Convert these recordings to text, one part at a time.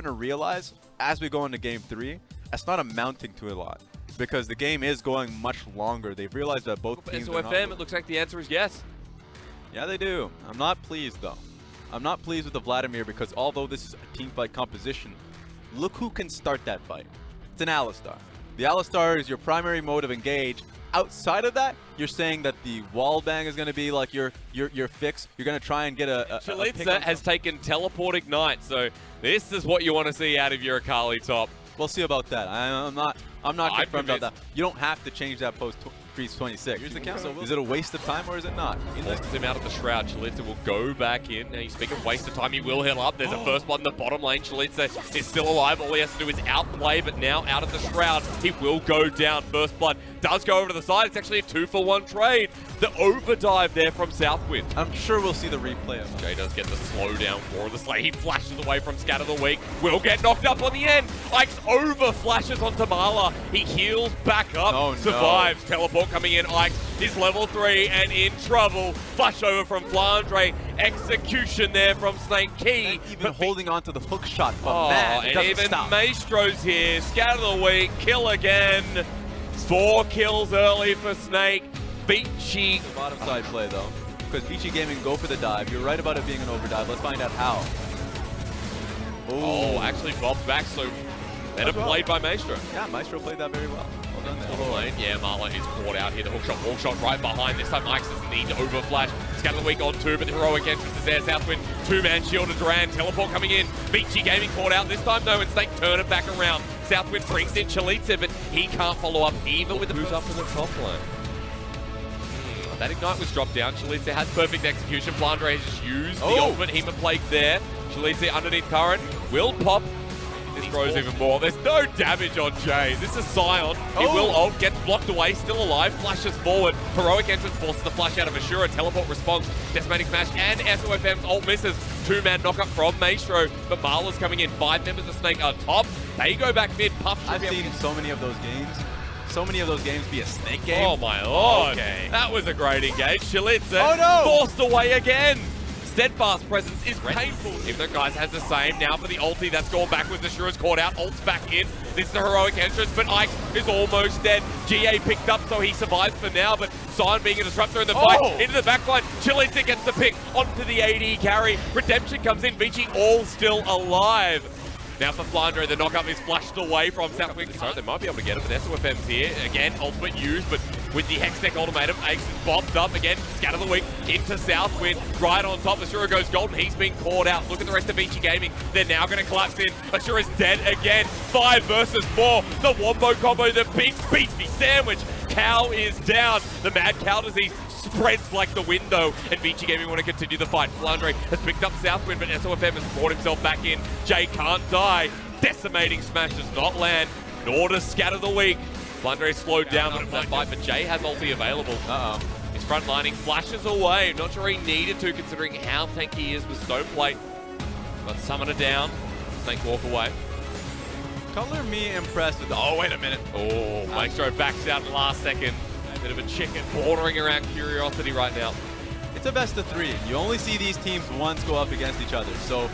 starting to realize, as we go into Game 3, it's not amounting to a lot. Because the game is going much longer. They've realized that both teams are not... SofM, it looks like the answer is yes. Yeah, they do. I'm not pleased, though. I'm not pleased with the Vladimir because although this is a team fight composition, look who can start that fight. It's an Alistar. The Alistar is your primary mode of engage. Outside of that, you're saying that the wall bang is going to be like your fix. You're going to try and get a Chalitza has taken teleport ignite, so this is what you want to see out of your Akali top. We'll see about that. I'm not confirmed about that. You don't have to change that post Priest 26. Here's the council. Is it a waste of time or is it not? Forces him out of the shroud. Chalitza will go back in. Now, you speak of waste of time, he will heal up. There's a first blood in the bottom lane. Chalitza is still alive. All he has to do is outplay, but now out of the shroud, he will go down. First blood does go over to the side. It's actually a 2-for-1 trade. The overdive there from Southwind. I'm sure we'll see the replay of that. Jay does get the slowdown for the slay. He flashes away from Scatter the Weak. Will get knocked up on the end. Ike's over flashes onto Marla. He heals back up. Oh, survives. No. Teleport coming in. Ike is level 3 and in trouble. Flash over from Flandre. Execution there from Snake Key. And even holding on to the hook shot. But man, and even Maestro's here. Scatter the Weak. Kill again. 4 kills early for Snake. Vici. The bottom side play though. Because Vici Gaming go for the dive. You're right about it being an overdrive. Let's find out how. Oh, actually bobbed back, so better played by Maestro. Yeah, Maestro played that very well. Well done there. Lane. Yeah, Marla is caught out here. The hook shot, wall shot right behind. This time Ike's doesn't need to overflash. Scatter the Weak on 2, but the heroic entrance is there. Southwind, 2-man shield to Duran. Teleport coming in. Vici Gaming caught out. This time, no, and Snake turn it back around. Southwind brings in Chalitza, but he can't follow up even with the boost up to the top lane. That ignite was dropped down. Chalitza has perfect execution. Flandre has just used the ultimate Hema Plague there. Chalitza underneath current will pop. This throws even more. There's no damage on Jay. This is Sion. He will ult, gets blocked away, still alive, flashes forward. Heroic entrance forces the flash out of Ashura. Teleport response, decimating smash, and SofM's ult misses. 2-man knockup from Maestro, but Marla's coming in. 5 members of Snake are top. They go back mid. Puff. I've seen so many of those games. So many of those games be a Snake game. Oh my lord. Okay. That was a great engage. Chalitza forced away again. Steadfast presence is painful. Even though guys has the same. Now for the ulti that's gone backwards. Ashura's caught out. Ult's back in. This is the heroic entrance, but Ike is almost dead. GA picked up, so he survives for now, but Sion being a disruptor in the fight. Into the backline. Chalitza gets the pick onto the AD carry. Redemption comes in. Vici all still alive. Now for Flandre, the knockup is flashed away from Southwind. Sorry, they might be able to get it, but SofM's here. Again, ultimate used, but with the Hex Deck ultimatum, Ace is bobbed up again. Scatter the Weak into Southwind. Right on top, Ashura goes golden. He's been caught out. Look at the rest of Vici Gaming. They're now going to collapse in. Ashura's dead again. 5 versus 4. The Wombo combo, the big beefy sandwich. Cow is down. The mad cow disease spreads like the window, and Vici Gaming want to continue the fight. Flandre has picked up Southwind, but SofM has brought himself back in. Jay can't die. Decimating smash does not land, nor does Scatter the Weak. Flandre is slowed down in that fight, but Jay has ulti available. His front lining flashes away. Not sure he needed to, considering how tanky he is with Stoneplate. But Summoner down. Snake walk away. Color me impressed with... Oh, wait a minute. Oh, Maestro backs out in the last second. Bit of a chicken bordering around curiosity right now. It's a best of 3. You only see these teams once go up against each other. So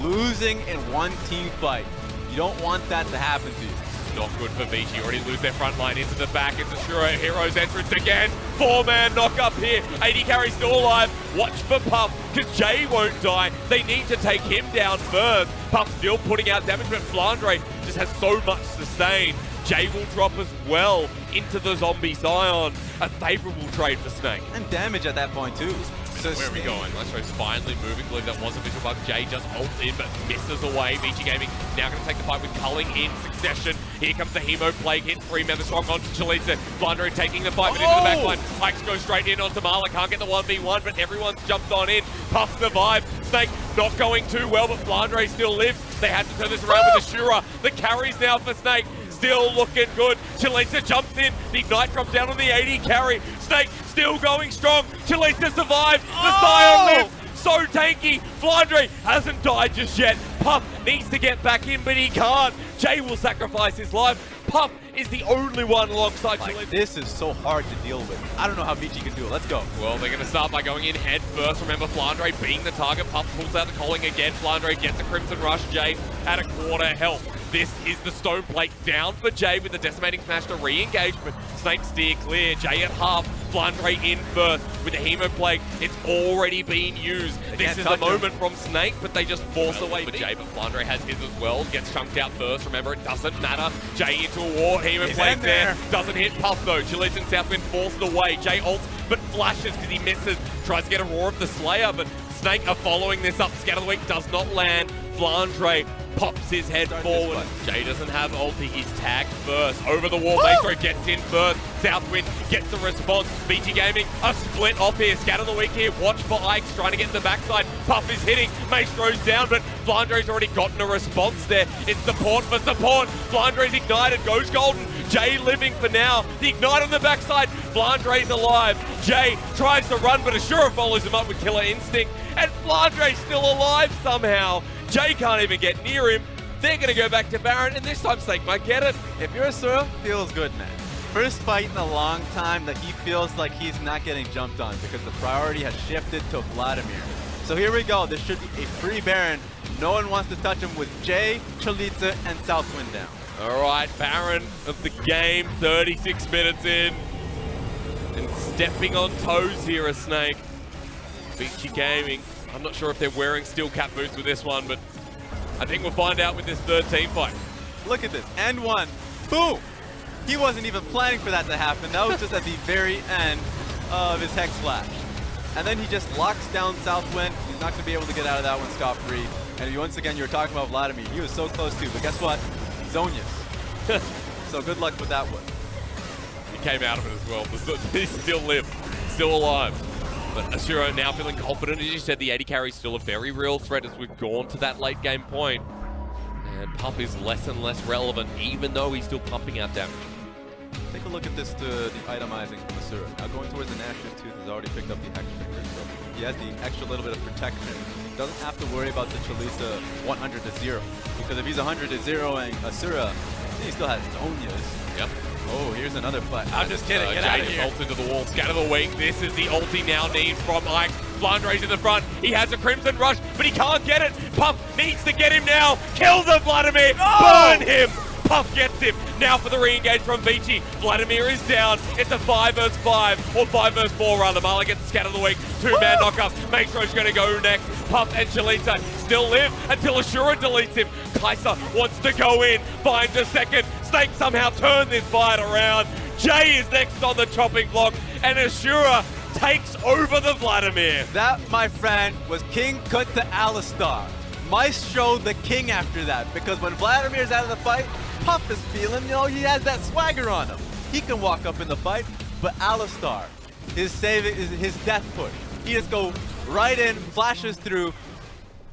losing in one team fight, you don't want that to happen to you. Not good for Vici. Already lose their front line into the back. It's Ashura. Heroes entrance again. 4-man knock up here. AD carry still alive. Watch for Puff, because Jay won't die. They need to take him down first. Puff still putting out damage, but Flandre just has so much sustain. Jay will drop as well into the zombie Sion. A favorable trade for Snake. And damage at that point too. So where are we going? Maestro's finally moving. I believe that was a visual bug. Jay just ults in, but misses away. Vici Gaming now going to take the fight with Culling in succession. Here comes the Hemo Plague hit. 3 members strong onto Chalitza. Flandre taking the fight, but into the back line. Pikes go straight in onto Marla. Can't get the 1v1, but everyone's jumped on in. Puff survived. Snake not going too well, but Flandre still lives. They had to turn this around with Ashura. The carries now for Snake. Still looking good. Chalitza jumps in. The ignite drops down on the AD carry. Snake still going strong. Chalitza survived. The Sion lives. So tanky. Flandre hasn't died just yet. Puff needs to get back in, but he can't. Jay will sacrifice his life. Puff is the only one alongside Like, this is so hard to deal with. I don't know how VG can do it. Let's go. Well, they're going to start by going in head first. Remember, Flandre being the target. Puff pulls out the calling again. Flandre gets a Crimson Rush. Jay at a quarter health. This is the stone plate down for Jay with the decimating smash to re-engage, but Snake steer clear. Jay at half. Flandre in first with the Hemo Plague. It's already been used. This is the moment from Snake, but they just force away for Jay, but Flandre has his as well. Gets chunked out first. Remember, it doesn't matter. Jay into a wall. Hemo Plague there. Doesn't hit Puff though. Chalice and Southwind forced away. Jay ults, but flashes because he misses. Tries to get a Roar of the Slayer, but Snake are following this up. Scatter the Weak does not land. Flandre pops his head forward. Jay doesn't have ulti, he's tagged first. Over the wall, Maestro gets in first. Southwind gets the response. BG Gaming a split off here. Scatter the Weak here. Watch for Ike's trying to get in the backside. Puff is hitting. Maestro's down, but Flandre's already gotten a response there. It's support for support. Flandre's ignited, goes golden. Jay living for now. The ignite on the backside. Flandre's alive. Jay tries to run, but Ashura follows him up with Killer Instinct. And Flandre's still alive somehow. Jay can't even get near him. They're going to go back to Baron, and this time Snake might get it. If you're Asura, feels good, man. First fight in a long time that he feels like he's not getting jumped on because the priority has shifted to Vladimir. So here we go. This should be a free Baron. No one wants to touch him with Jay, Chalice, and Southwind down. All right, Baron of the game, 36 minutes in. And stepping on toes here, a Snake. BG Gaming. I'm not sure if they're wearing steel cap boots with this one, but I think we'll find out with this third team fight. Look at this, and one, boom! He wasn't even planning for that to happen. That was just at the very end of his Hex Flash. And then he just locks down Southwind. He's not gonna be able to get out of that one scot-free. And once again, you were talking about Vladimir. He was so close too, but guess what? Zonius. So good luck with that one. He came out of it as well. He still lived, still alive. But Asura now feeling confident. As you said, the 80 carry is still a very real threat as we've gone to that late game point. And Puff is less and less relevant, even though he's still pumping out damage. Take a look at this, the itemizing from Asura. Now going towards the Nash's Tooth has already picked up the extra crit, so he has the extra little bit of protection. Doesn't have to worry about the Chalice 100 to 0. Because if he's 100 to 0ing Asura, he still has Zonias. Yep. Oh, here's another fight. I'm just kidding. Get out of here. Ults into the wall. Scatter the Weak. This is the ulti now needs from Ike. Flandre's in the front. He has a Crimson Rush, but he can't get it. Puff needs to get him now. Kill the Vladimir. Oh! Burn him. Puff gets him. Now for the re-engage from Vici. Vladimir is down. It's a 5 vs 5, or 5 vs 4 rather. Marla gets the Scatter the Weak. Two-man knockup. Maestro's going to go next. Puff and Chalice still live until Ashura deletes him. Kaiser wants to go in. Finds a second. Snake somehow turned this fight around. Jay is next on the chopping block, and Ashura takes over the Vladimir. That, my friend, was King cut to Alistar. Maestro the king after that, because when Vladimir's out of the fight, Puff is feeling, he has that swagger on him. He can walk up in the fight, but Alistar, his death push. He just go right in, flashes through,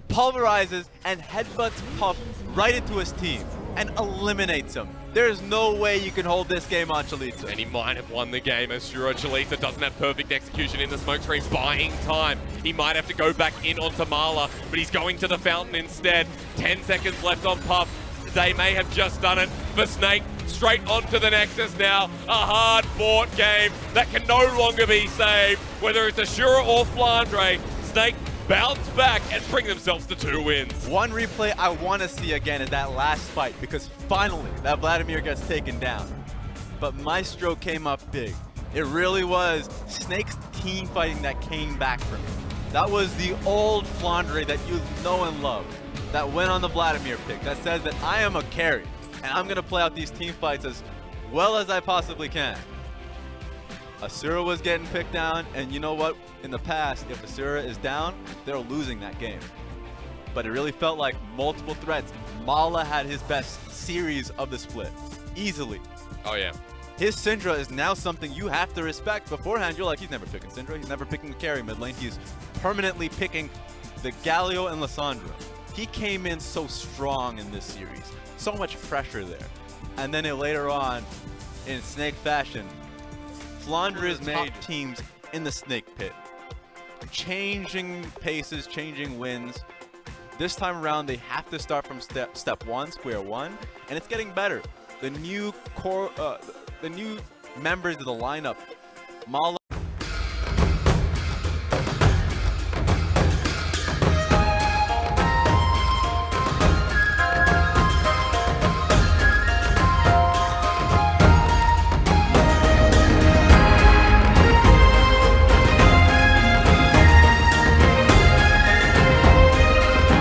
pulverizes, and headbutts Puff right into his team and eliminates him. There's no way you can hold this game on Chalice. And he might have won the game as Shura Chalice doesn't have perfect execution in the smoke screen, buying time. He might have to go back in onto Marla, but he's going to the fountain instead. 10 seconds left on Puff. They may have just done it for Snake. Straight onto the Nexus now. A hard-fought game that can no longer be saved. Whether it's Ashura or Flandre, Snake bounce back and bring themselves to 2 wins. One replay I want to see again is that last fight, because finally that Vladimir gets taken down. But Maestro came up big. It really was Snake's team fighting that came back from him. That was the old Flandre that you know and love, that went on the Vladimir pick, that says that I am a carry, and I'm going to play out these team fights as well as I possibly can. Asura was getting picked down, and you know what? In the past, if Asura is down, they're losing that game. But it really felt like multiple threats. Mala had his best series of the split, easily. Oh yeah. His Syndra is now something you have to respect. Beforehand, you're like, he's never picking Syndra, he's never picking the carry mid lane. He's permanently picking the Galio and Lissandra. He came in so strong in this series. So much pressure there. And then later on, in Snake fashion, Flandre's made teams in the Snake pit. Changing paces, changing wins. This time around, they have to start from step one, square one, and it's getting better. the new core, the new members of the lineup. Mala